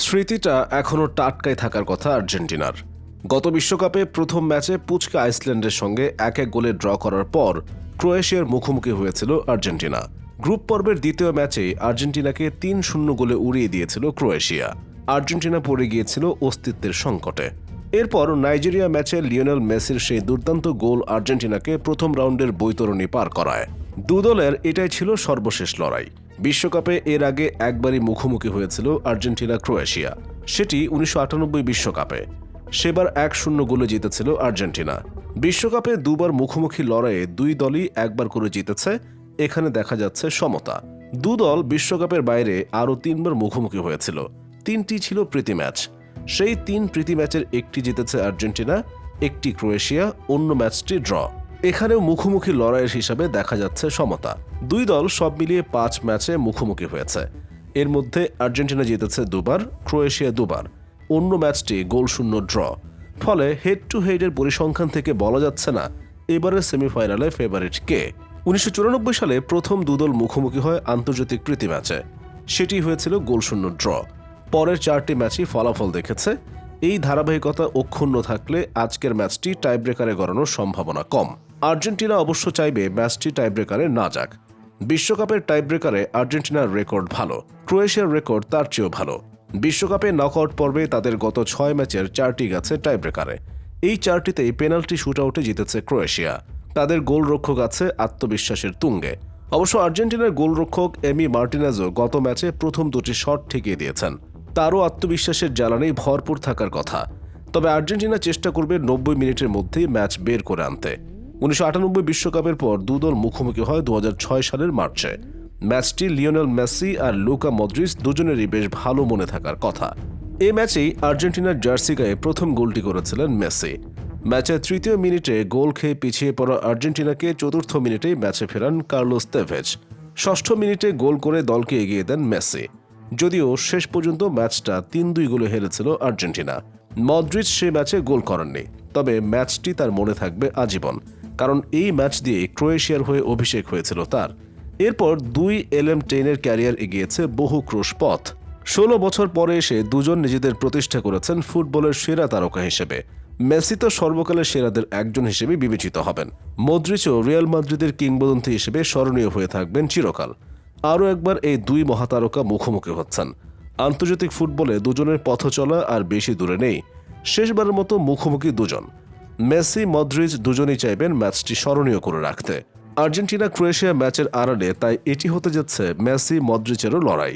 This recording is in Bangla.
স্মৃতিটা এখনও টাটকাই থাকার কথা আর্জেন্টিনার। গত বিশ্বকাপে প্রথম ম্যাচে পুচকে আইসল্যান্ডের সঙ্গে 1-1 গোলে ড্র করার পর ক্রোয়েশিয়ার মুখোমুখি হয়েছিল আর্জেন্টিনা। গ্রুপ পর্বের দ্বিতীয় ম্যাচে আর্জেন্টিনাকে 3-0 গোলে উড়িয়ে দিয়েছিল ক্রোয়েশিয়া। আর্জেন্টিনা পড়ে গিয়েছিল অস্তিত্বের সংকটে। এরপর নাইজেরিয়া ম্যাচে লিওনেল মেসির সেই দুর্দান্ত গোল আর্জেন্টিনাকে প্রথম রাউন্ডের বৈতরণী পার করায়। দুদলের এটাই ছিল সর্বশেষ লড়াই। বিশ্বকাপে এর আগে একবারই মুখোমুখি হয়েছিল আর্জেন্টিনা ক্রোয়েশিয়া, সেটি 1998 বিশ্বকাপে। সেবার 1-0 গোলে জিতেছিল আর্জেন্টিনা। বিশ্বকাপে দুবার মুখোমুখি লড়াইয়ে দুই দলই একবার করে জিতেছে। এখানে দেখা যাচ্ছে সমতা। দুদল বিশ্বকাপের বাইরে আরও 3বার মুখোমুখি হয়েছিল। 3টি ছিল প্রীতি ম্যাচ। সেই 3 প্রীতি ম্যাচের একটি জিতেছে আর্জেন্টিনা, একটি ক্রোয়েশিয়া, অন্য ম্যাচটি ড্র। এখানেও মুখোমুখি লড়াইয়ের হিসাবে দেখা যাচ্ছে সমতা। দুই দল সব মিলিয়ে 5 ম্যাচে মুখোমুখি হয়েছে। এর মধ্যে আর্জেন্টিনা জিতেছে 2বার, ক্রোয়েশিয়া 2বার। অন্য ম্যাচটি গোলশূন্য ড্র। ফলে হেড টু হেডের পরিসংখ্যান থেকে বলা যাচ্ছে না এবারের সেমিফাইনালে ফেভারিট কে। 1994 সালে প্রথম দুদল মুখোমুখি হয় আন্তর্জাতিক প্রীতি ম্যাচে। সেটি হয়েছিল গোলশূন্য ড্র। পরের 4টি ম্যাচই ফলাফল দেখেছে। এই ধারাবাহিকতা অক্ষুণ্ণ থাকলে আজকের ম্যাচটি টাইব্রেকারে গড়ানোর সম্ভাবনা কম। আর্জেন্টিনা অবশ্য চাইবে ম্যাচটি টাইব্রেকারে না যাক। বিশ্বকাপের টাইব্রেকারে আর্জেন্টিনার রেকর্ড ভালো, ক্রোয়েশিয়ার রেকর্ড তার চেয়েও ভালো। বিশ্বকাপে নকআউট পর্বে তাদের গত 6 ম্যাচের 4টি গেছে টাইব্রেকারে। এই 4টিতেই পেনাল্টি শুটআউটে জিতেছে ক্রোয়েশিয়া। তাদের গোলরক্ষক আছে আত্মবিশ্বাসের তুঙ্গে। অবশ্য আর্জেন্টিনার গোলরক্ষক এমি মার্টিনেজও গত ম্যাচে প্রথম 2টি শট ঠেকিয়ে দিয়েছেন। তারও আত্মবিশ্বাসের জ্বালানি ভরপুর থাকার কথা। তবে আর্জেন্টিনা চেষ্টা করবে 90 মিনিটের মধ্যেই ম্যাচ বের করে আনতে। 1998 বিশ্বকাপের পর দুদল মুখোমুখি হয় 2006 সালের মার্চে। ম্যাচটি লিওনেল মেসি আর লুকা মদ্রিচ দুজনেরই বেশ ভালো মনে থাকার কথা। এই ম্যাচেই আর্জেন্টিনার জার্সি গায়ে প্রথম গোলটি করেছিলেন মেসি। ম্যাচের 3য় মিনিটে গোল খেয়ে পিছিয়ে পড়া আর্জেন্টিনাকে 4র্থ মিনিটেই ম্যাচে ফেরান কার্লোস তেভেজ। 6ষ্ঠ মিনিটে গোল করে দলকে এগিয়ে দেন মেসি। যদিও শেষ পর্যন্ত ম্যাচটা 3-2 গোলে হেরেছিল আর্জেন্টিনা। মদ্রিচ সে ম্যাচে গোল করেননি, তবে ম্যাচটি তার মনে থাকবে আজীবন, কারণ এই ম্যাচ দিয়ে ক্রোয়েশিয়ার হয়ে অভিষেক হয়েছিল তার। এরপর 2 LM10-এর ক্যারিয়ার এগিয়েছে বহু ক্রুশ পথ। 16 বছর পরে এসে দুজন নিজেদের প্রতিষ্ঠা করেছেন ফুটবলের সেরা তারকা হিসেবে। মেসি তো সর্বকালের সেরাদের একজন হিসেবে বিবেচিত হবেন। মদ্রিচও রিয়াল মাদ্রিদের কিংবদন্তি হিসেবে স্মরণীয় হয়ে থাকবেন চিরকাল। আরও একবার এই 2 মহাতারকা মুখোমুখি হচ্ছেন। আন্তর্জাতিক ফুটবলে দুজনের পথ চলা আর বেশি দূরে নেই। শেষবারের মতো মুখোমুখি দুজন। মেসি মদ্রিচ দুজনেই চাইবেন ম্যাচটি স্মরণীয় করে রাখতে। আর্জেন্টিনা ক্রোয়েশিয়া ম্যাচের আড়ালে তাই এটি হতে যাচ্ছে মেসি মদ্রিচেরও লড়াই।